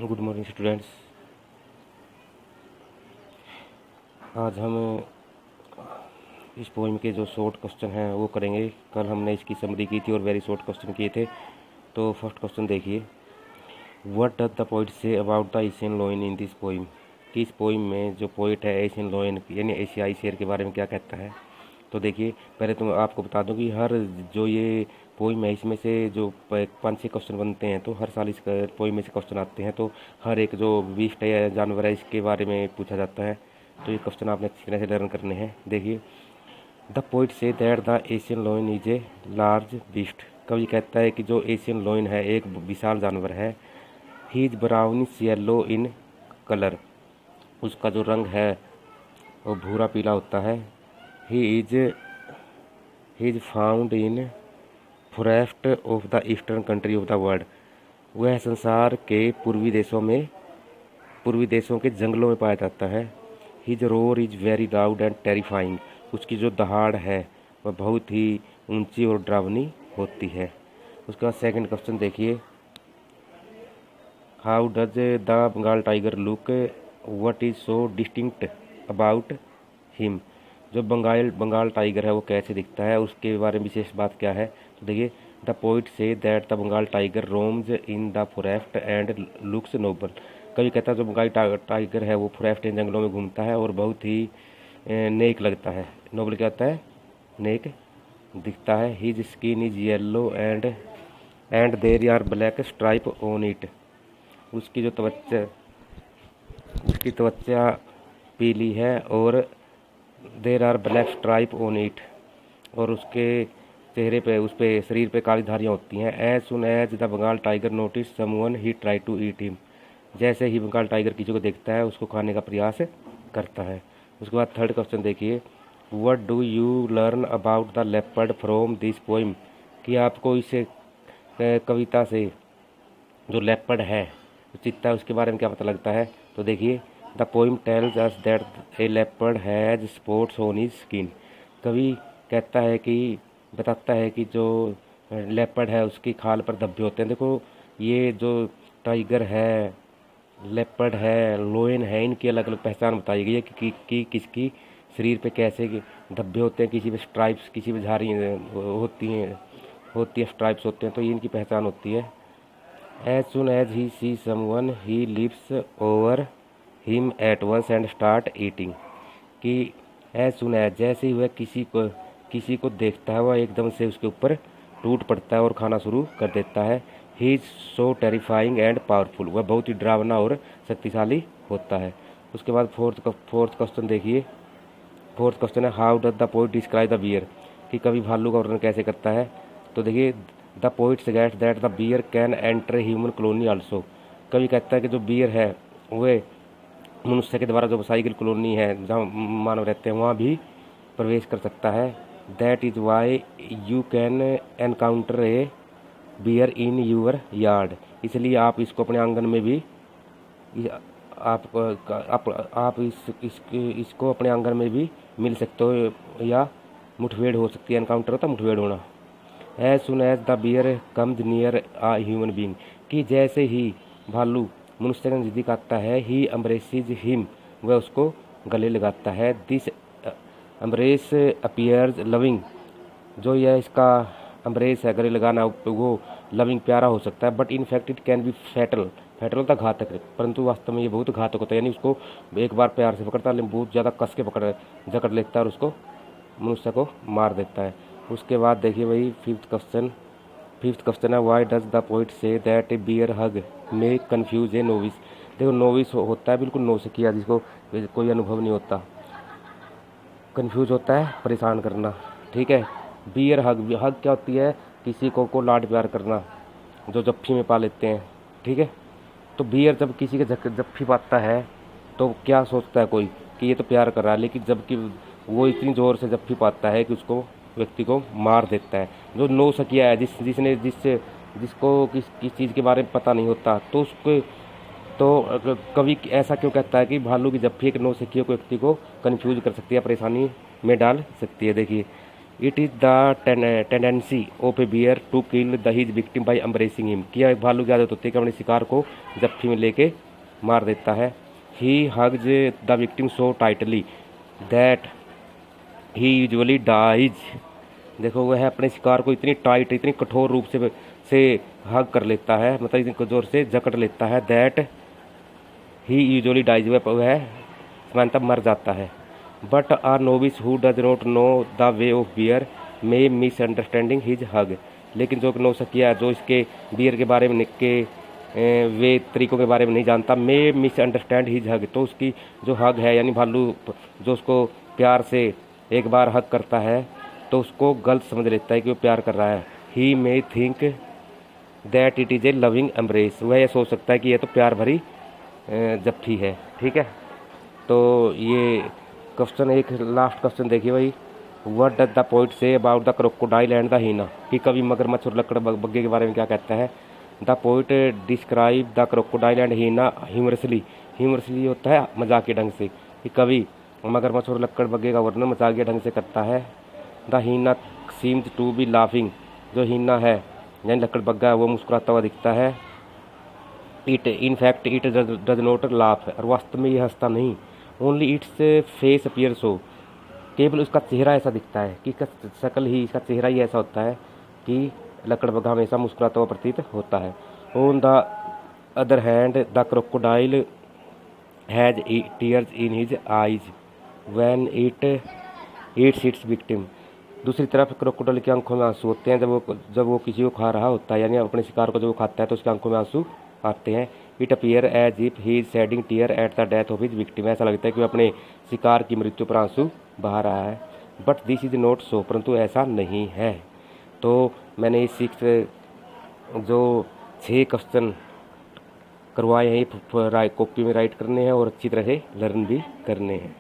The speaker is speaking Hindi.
Good morning students. आज हम इस पोएम के जो शॉर्ट क्वेश्चन हैं वो करेंगे। कल हमने इसकी समरी की थी और वेरी शॉर्ट क्वेश्चन किए थे। तो फर्स्ट क्वेश्चन देखिए, what does the poet say about the Asian lion in this poem. कि इस पोएम में जो पोइट है एशियन लायन यानी एशियाई शेर के बारे में क्या कहता है। तो देखिए, पहले तो मैं आपको बता दूं कि हर जो ये पोइम है इसमें से जो 5-6 क्वेश्चन बनते हैं, तो हर साल इस पोइम में से क्वेश्चन आते हैं। तो हर एक जो बीस्ट है या जानवर है इसके बारे में पूछा जाता है। तो ये क्वेश्चन आपने अच्छी तरह से लर्न करने हैं। देखिए, द पोइट से that the Asian lion is a large beast. कवि कहता है कि जो एशियन लायन है एक विशाल जानवर है। He is brownish yellow in colour. उसका जो रंग है वो भूरा पीला होता है। He is found in forest of the eastern country of the world. वह संसार के पूर्वी देशों के जंगलों में पाया जाता है। His roar is very loud and terrifying. उसकी जो दहाड़ है वह बहुत ही ऊंची और डरावनी होती है। उसके बाद सेकंड क्वेश्चन देखिए, how does the Bengal tiger look, what is so distinct about him. जो बंगाल टाइगर है वो कैसे दिखता है, उसके बारे में विशेष बात क्या है। तो देखिए, द पोइट से that the Bengal tiger roams in the forest and looks noble. कभी कहता है जो बंगाल टाइगर है वो फॉरेस्ट एंड जंगलों में घूमता है और बहुत ही नेक लगता है। नोबल क्या होता है, नेक दिखता है। His skin is yellow and there are black stripe on it. उसकी त्वचा पीली है और there are black stripe on it, और उसके चेहरे पे उस पे शरीर पे काली धारियाँ होती हैं। As soon as the Bengal tiger notice someone he try to eat him. जैसे ही बंगाल टाइगर किसी को देखता है उसको खाने का प्रयास करता है। उसके बाद थर्ड क्वेश्चन देखिए, what do you learn about the leopard from this poem. कि आपको इस कविता से जो लेपर्ड है, चीता है, उसके बारे में क्या पता लगता है। तो देखिए, the poem tells us that A leopard has spots on his skin. कवि कहता है कि बताता है कि जो लेपर्ड है उसकी खाल पर धब्बे होते हैं। देखो, ये जो टाइगर है, लेपर्ड है, लोयन है, इनकी अलग अलग पहचान बताई गई है कि किसकी शरीर पे कैसे धब्बे होते हैं। किसी पे स्ट्राइप्स, किसी पे झारी होती है स्ट्राइप्स होते हैं। तो ये इनकी पहचान होती है। As soon as he see someone he leaps over him at once and start eating. कि एज सुन एज जैसे ही वह किसी को देखता है वह एकदम से उसके ऊपर टूट पड़ता है और खाना शुरू कर देता है। He is so terrifying and powerful. वह बहुत ही डरावना और शक्तिशाली होता है। उसके बाद फोर्थ क्वेश्चन देखिए। फोर्थ क्वेश्चन है, how does the poet describe the bear. कि कभी भालू का वर्णन कैसे करता है। तो देखिए, the poet suggest that the bear can enter human colony also. कभी कहता है कि जो बियर है वह मनुष्य के द्वारा जो बसाई गई कॉलोनी है जहाँ मानव रहते हैं वहाँ भी प्रवेश कर सकता है। That is why you can encounter a bear in your yard. इसलिए आप इसको अपने आंगन में भी आप इसको अपने आंगन में भी मिल सकते हो या मुठभेड़ हो सकती है। एनकाउंटर होता है मुठभेड़ होना। As soon as the bear comes near a human being. कि जैसे ही भालू मनुष्य के नज़दीक आता है, ही एम्ब्रेसिज हिम, वह उसको गले लगाता है। This embrace appears loving. जो यह इसका एम्ब्रेस है, गले लगाना, वो लविंग प्यारा हो सकता है। But in fact it can be fatal होता है घातक, परंतु वास्तव में ये बहुत घातक होता है। यानी उसको एक बार प्यार से पकड़ता है लेकिन बहुत ज़्यादा कस के जकड़ लेता है और उसको मनुष्य को मार देता है। उसके बाद देखिए वही फिफ्थ क्वेश्चन है, वाई डज द पोइट से that a bear hug may confuse a novice. देखो, नोविस होता है बिल्कुल नौसिखिया, जिसको कोई अनुभव नहीं होता। कन्फ्यूज होता है परेशान करना, ठीक है। बियर हग क्या होती है, किसी को लाड प्यार करना, जो जप्फी में पा लेते हैं, ठीक है। तो बियर जब किसी के जप्फी पाता है तो क्या सोचता है कोई कि ये तो प्यार कर रहा है, लेकिन जबकि वो इतनी ज़ोर से जप्फी पाता है कि उसको व्यक्ति को मार देता है। जो नौसिखिया है, जिसको किस चीज़ के बारे में पता नहीं होता, तो उसको तो कभी ऐसा क्यों कहता है कि भालू की जप्फी एक नौसिखिया को व्यक्ति को कन्फ्यूज कर सकती है, परेशानी में डाल सकती है। देखिए, it is the tendency of a bear to kill the his victim by embracing him. कि एक भालू की आदत होती है कि अपने शिकार को जप्फी में लेके मार देता है। He hugs the victim so tightly that he usually dies. देखो वह अपने शिकार को इतनी टाइट, इतनी कठोर रूप से हग कर लेता है, मतलब इतनी जोर से जकड़ लेता है। दैट ही यूजुअली डाइज, वह सामान्यतः मर जाता है। But a novice who does not know the way of bear may misunderstanding his hug. लेकिन जो नौसिखिया जो इसके बियर के बारे में के वे तरीकों के बारे में नहीं जानता, मे मिसअंडरस्टैंड हिज हग, तो उसकी जो हग है यानी भालू जो उसको प्यार से एक बार हग करता है तो उसको गलत समझ लेता है कि वो प्यार कर रहा है। He may think that it is a loving embrace, वह ये सोच सकता है कि यह तो प्यार भरी जप्फी है। ठीक है, तो ये क्वेश्चन एक लास्ट क्वेश्चन देखिए भाई, what does the poet say about the crocodile and the hyena. कि कवि मगरमच्छ और लकड़ बग्गे के बारे में क्या कहता है। The poet describe the crocodile and hyena humorously. Humorously होता है मजाकिया ढंग से। कि कवि मगरमच्छ और लकड़ बग्गे का वर्णन मजाकिया ढंग से करता है। The hyena seems to be laughing, जो हीना है यानी लकड़ बग्गा वो मुस्कुराता हुआ दिखता है। It in fact it does not laugh, और वास्तव में ये हंसता नहीं। ओनली इट्स फेस अपीयर सो, केवल उसका चेहरा ऐसा दिखता है कि इसका शक्ल ही, इसका चेहरा ही ऐसा होता है कि लकड़ बग्गा हमेशा मुस्कुराता हुआ प्रतीत होता है। On the other hand the crocodile has tears in his eyes when it eats it's victim. दूसरी तरफ क्रोकोडाइल की आंखों में आंसू होते हैं जब वो किसी को खा रहा होता है, यानी अपने शिकार को जब वो खाता है तो उसकी आंखों में आंसू आते हैं। It appear as if he is shedding tear at the death of his victim, ऐसा लगता है कि वो अपने शिकार की मृत्यु पर आंसू बहा रहा है। But this is not so, परंतु ऐसा नहीं है। तो मैंने इस 6 जो 6 क्वेश्चन करवाए हैं कॉपी में राइट करने हैं और अच्छी तरह से लर्न भी करने हैं।